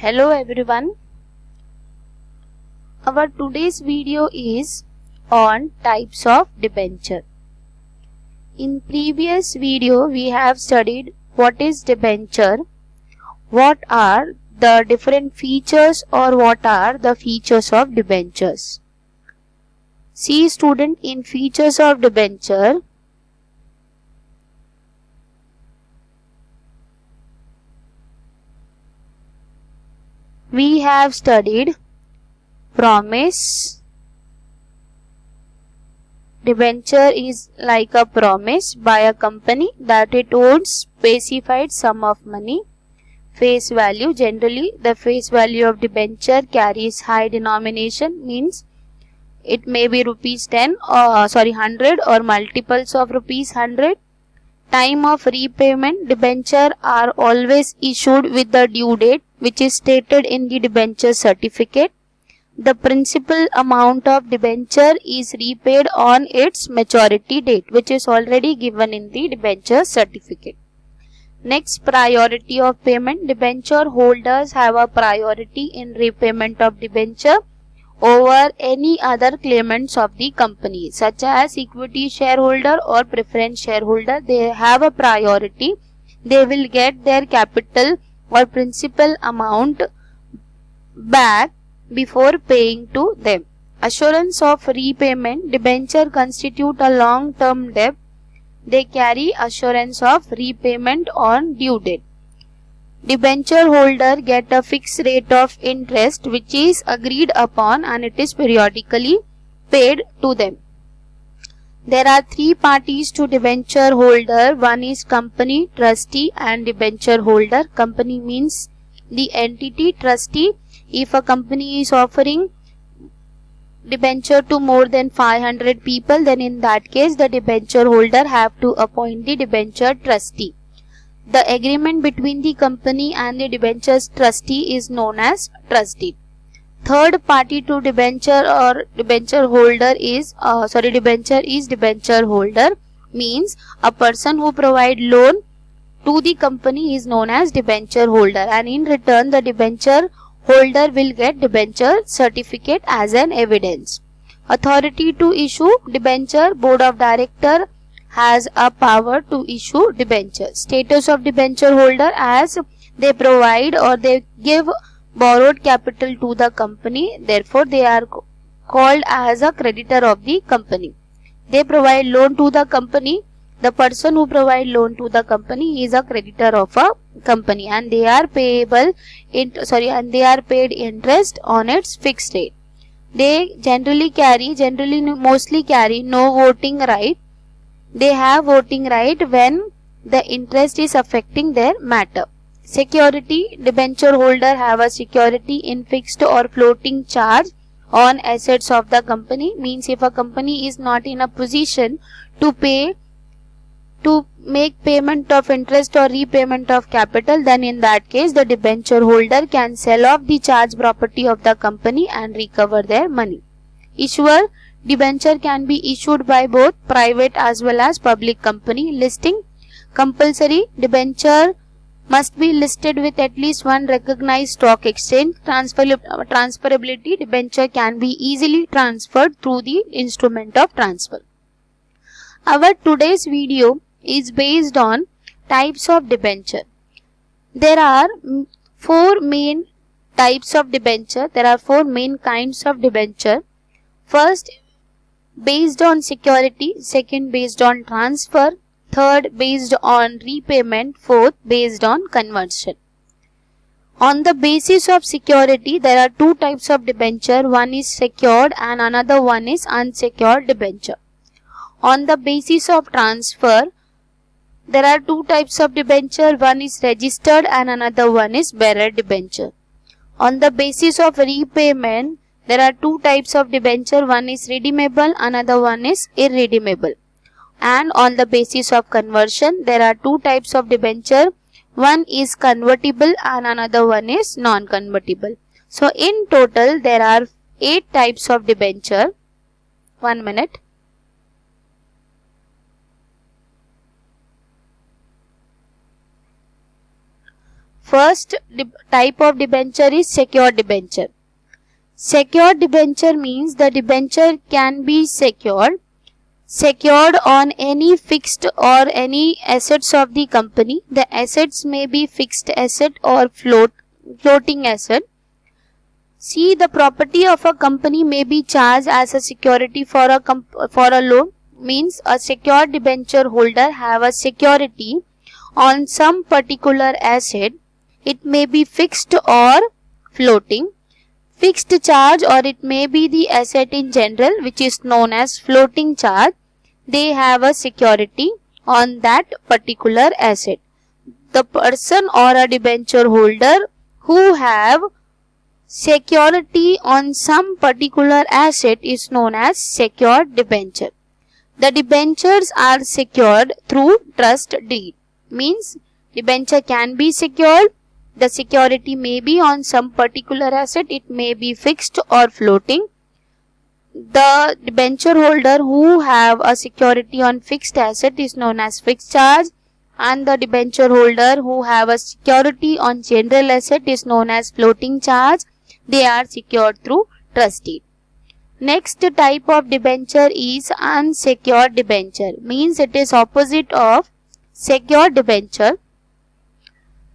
Hello everyone. Our today's video is on types of debenture. In previous video we have studied what is debenture, what are the different features or what are the features of debentures. See student, in features of debenture, we have studied promise. Debenture is like a promise by a company that it owns specified sum of money. Face value, generally the face value of debenture carries high denomination, means it may be rupees 10 or 100 or multiples of rupees 100. Time of repayment, debenture are always issued with the due date which is stated in the debenture certificate. The principal amount of debenture is repaid on its maturity date, which is already given in the debenture certificate. Next, priority of payment. Debenture holders have a priority in repayment of debenture over any other claimants of the company, such as equity shareholder or preference shareholder. They have a priority. They will get their capital or principal amount back before paying to them. Assurance of repayment. Debenture constitute a long-term debt. They carry assurance of repayment on due date. Debenture holder get a fixed rate of interest which is agreed upon and it is periodically paid to them. There are three parties to debenture holder. One is company, trustee and debenture holder. Company means the entity. Trustee, if a company is offering debenture to more than 500 people, then in that case the debenture holder have to appoint the debenture trustee. The agreement between the company and the debenture trustee is known as trust deed. Third party to debenture or debenture holder is debenture holder, means a person who provide loan to the company is known as debenture holder, and in return the debenture holder will get debenture certificate as an evidence. Authority to issue debenture. Board of director has a power to issue debenture. Status of debenture holder, as they provide or they give borrowed capital to the company, therefore they are called as a creditor of the company. They provide loan to the company. The person who provide loan to the company is a creditor of a company and they are paid interest on its fixed rate. They mostly carry no voting right. They have voting right when the interest is affecting their matter. Security. Debenture holder have a security in fixed or floating charge on assets of the company, means if a company is not in a position to make payment of interest or repayment of capital, then in that case the debenture holder can sell off the charged property of the company and recover their money. Issuer. Debenture can be issued by both private as well as public company. Listing. Compulsory. Debenture must be listed with at least one recognized stock exchange. Transferability. Debenture can be easily transferred through the instrument of transfer. Our today's video is based on types of debenture. There are four main types of debenture. There are four main kinds of debenture. First, based on security. Second, based on transfer. Third, based on repayment. Fourth, based on conversion. On the basis of security, there are two types of debenture. One is secured and another one is unsecured debenture. On the basis of transfer, there are two types of debenture. One is registered and another one is bearer debenture. On the basis of repayment, there are two types of debenture. One is redeemable, another one is irredeemable. And on the basis of conversion, there are two types of debenture. One is convertible and another one is non-convertible. So in total, there are 8 types of debenture. 1 minute. first type of debenture is secured debenture. Secured debenture means the debenture can be secured on any fixed or any assets of the company. The assets may be fixed asset or floating asset. See, the property of a company may be charged as a security for a loan. Means a secured debenture holder have a security on some particular asset. It may be fixed or floating. Fixed charge, or it may be the asset in general, which is known as floating charge. They have a security on that particular asset. The person or a debenture holder who have security on some particular asset is known as secured debenture. The debentures are secured through trust deed. Means debenture can be secured. The security may be on some particular asset. It may be fixed or floating. The debenture holder who have a security on fixed asset is known as fixed charge, and the debenture holder who have a security on general asset is known as floating charge. They are secured through trust deed. Next type of debenture is unsecured debenture. Means it is opposite of secured debenture.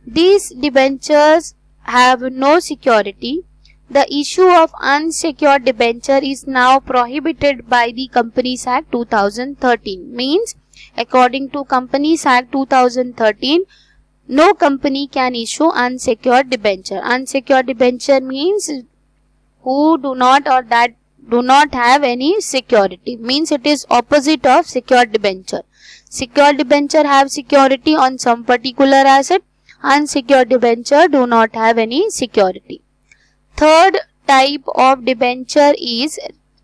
These debentures have no security. The issue of unsecured debenture is now prohibited by the Companies Act 2013. Means according to Companies Act 2013, no company can issue unsecured debenture. Unsecured debenture means who do not or that do not have any security. Means it is opposite of secured debenture. Secured debenture have security on some particular asset. Unsecured debenture do not have any security. Third type of debenture is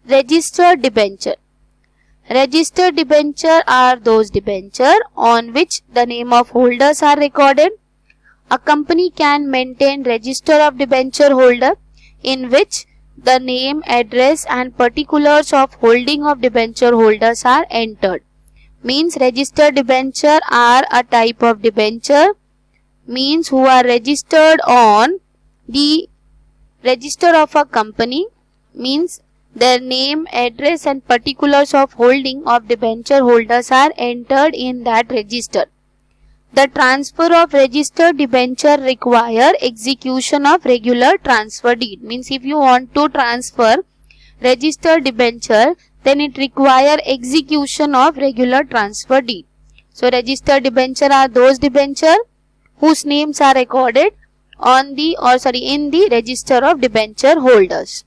registered debenture. Registered debenture are those debenture on which the name of holders are recorded. A company can maintain register of debenture holder in which the name, address and particulars of holding of debenture holders are entered. Means registered debenture are a type of debenture. Means who are registered on the register of a company. Means their name, address and particulars of holding of debenture holders are entered in that register. The transfer of registered debenture require execution of regular transfer deed. Means if you want to transfer registered debenture, then it require execution of regular transfer deed. So registered debenture are those debenture whose names are recorded on the in the register of debenture holders.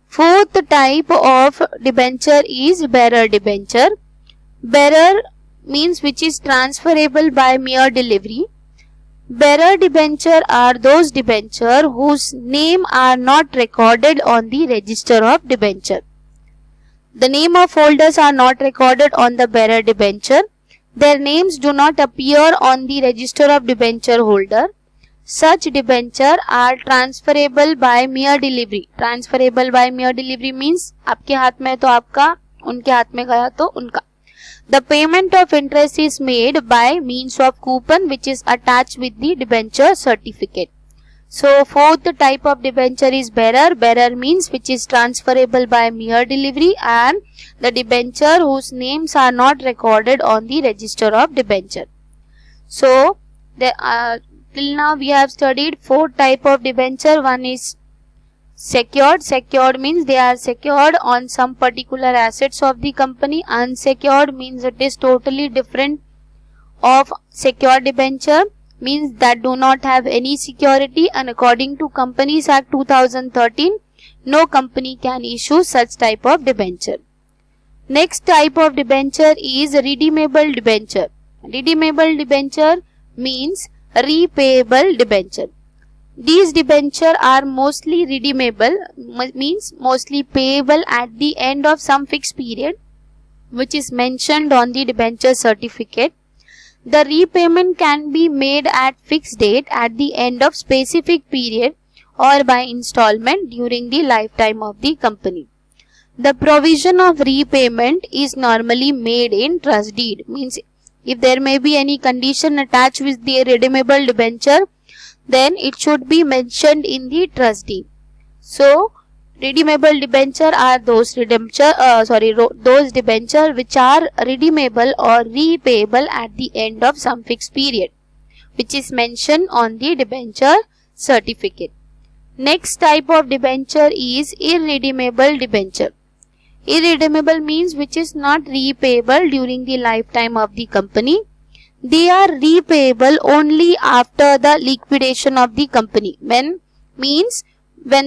Fourth type of debenture is bearer debenture. Bearer means which is transferable by mere delivery. Bearer debenture are those debenture whose name are not recorded on the register of debenture. The name of holders are not recorded on the bearer debenture. Their names do not appear on the register of debenture holder. Such debenture are transferable by mere delivery. Transferable by mere delivery means आपके हाथ में तो आपका, उनके हाथ में गया तो उनका. The payment of interest is made by means of coupon which is attached with the debenture certificate. So fourth type of debenture is bearer. Bearer means which is transferable by mere delivery, and the debenture whose names are not recorded on the register of debenture. So till now we have studied four type of debenture. One is secured. Secured means they are secured on some particular assets of the company. Unsecured means it is totally different of secured debenture, means that do not have any security, and according to Companies Act 2013, no company can issue such type of debenture. Next type of debenture is redeemable debenture. Redeemable debenture means repayable debenture. These debenture are mostly redeemable, means mostly payable at the end of some fixed period which is mentioned on the debenture certificate. The repayment can be made at fixed date at the end of specific period or by installment during the lifetime of the company. The provision of repayment is normally made in trust deed. Means if there may be any condition attached with the redeemable debenture, then it should be mentioned in the trust deed. So redeemable debenture are those debenture which are redeemable or repayable at the end of some fixed period, which is mentioned on the debenture certificate. Next type of debenture is irredeemable debenture. Irredeemable means which is not repayable during the lifetime of the company. They are repayable only after the liquidation of the company. When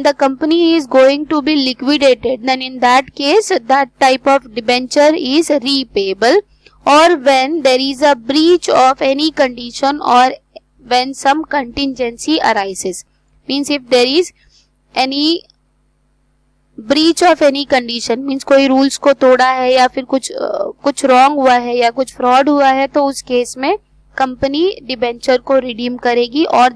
the company is going to be liquidated, then in that case that type of debenture is repayable, or when there is a breach of any condition or when some contingency arises. Means if there is any breach of any condition means कोई rules को तोड़ा है या फिर कुछ wrong हुआ है या कुछ फ्रॉड हुआ है, तो उस केस में कंपनी डिबेंचर को रिडीम करेगी. और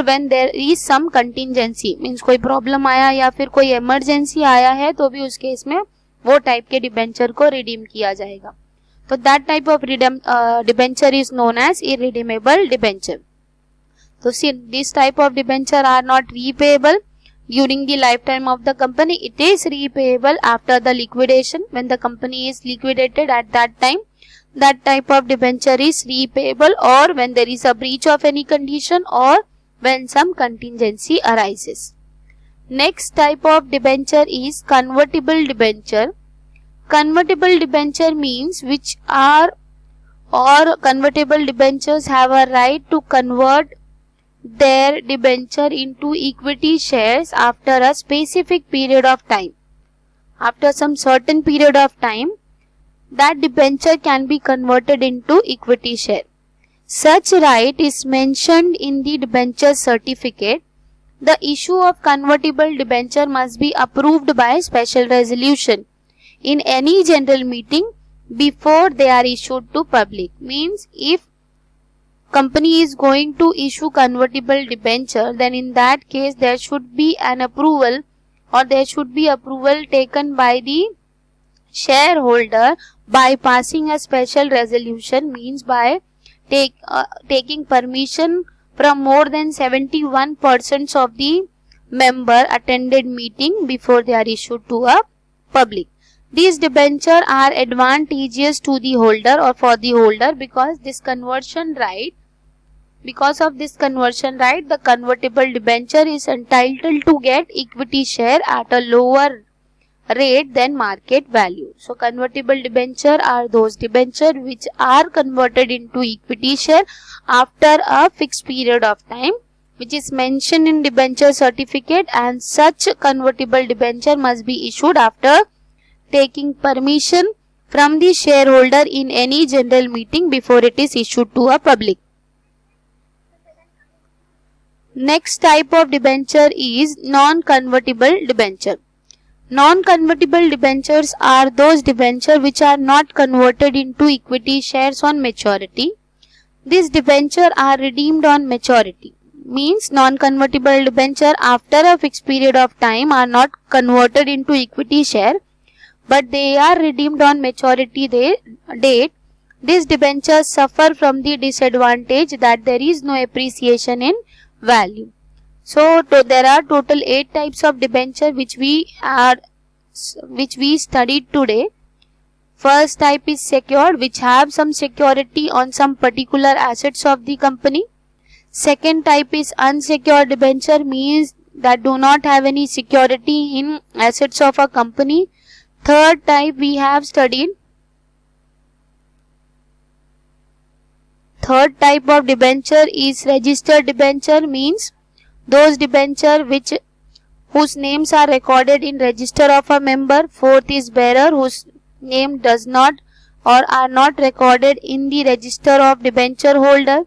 when there is some contingency means कोई प्रॉब्लम आया या फिर कोई इमरजेंसी आया है, तो भी उस केस में वो टाइप के डिबेंचर को रिडीम किया जाएगा. तो that type of debenture is known as irredeemable debenture. तो this type of debenture are not repayable during the lifetime of the company. It is repayable after the liquidation. When the company is liquidated, at that time that type of debenture is repayable, or when there is a breach of any condition or when some contingency arises. Next type of debenture is convertible debenture. Convertible debenture means convertible debentures have a right to convert their debenture into equity shares after a specific period of time. After some certain period of time, that debenture can be converted into equity share. Such right is mentioned in the debenture certificate. The issue of convertible debenture must be approved by special resolution in any general meeting before they are issued to public. Means if company is going to issue convertible debenture, then in that case there should be an approval, or there should be approval taken by the shareholder by passing a special resolution, means by taking permission from more than 71% of the member attended meeting before they are issued to a public. These debenture are advantageous to the holder or for the holder because of this conversion right, the convertible debenture is entitled to get equity share at a lower rate than market value. So convertible debenture are those debenture which are converted into equity share after a fixed period of time, which is mentioned in debenture certificate, and such convertible debenture must be issued after taking permission from the shareholder in any general meeting before it is issued to a public. Next type of debenture is non-convertible debenture. Non-convertible debentures are those debenture which are not converted into equity shares on maturity. These debenture are redeemed on maturity. Means non-convertible debenture after a fixed period of time are not converted into equity share, but they are redeemed on maturity date. These debentures suffer from the disadvantage that there is no appreciation in value. So there are total 8 types of debenture which we studied today. First type is secured, which have some security on some particular assets of the company. Second type is unsecured debenture, means that do not have any security in assets of a company. Third type we have studied. Third type of debenture is registered debenture, means those debenture whose names are recorded in register of a member. Fourth is bearer, whose name does not or are not recorded in the register of debenture holder.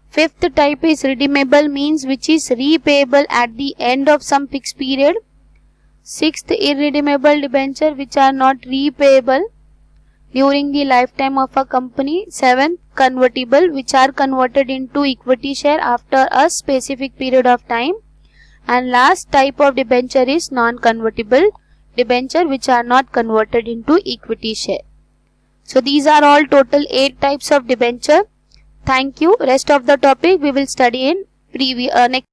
Fifth type is redeemable, means which is repayable at the end of some fixed period. Sixth, irredeemable debenture which are not repayable during the lifetime of a company. Seventh, convertible, which are converted into equity share after a specific period of time. And last type of debenture is non-convertible debenture which are not converted into equity share. So these are all total 8 types of debenture. Thank you. Rest of the topic we will study in previous next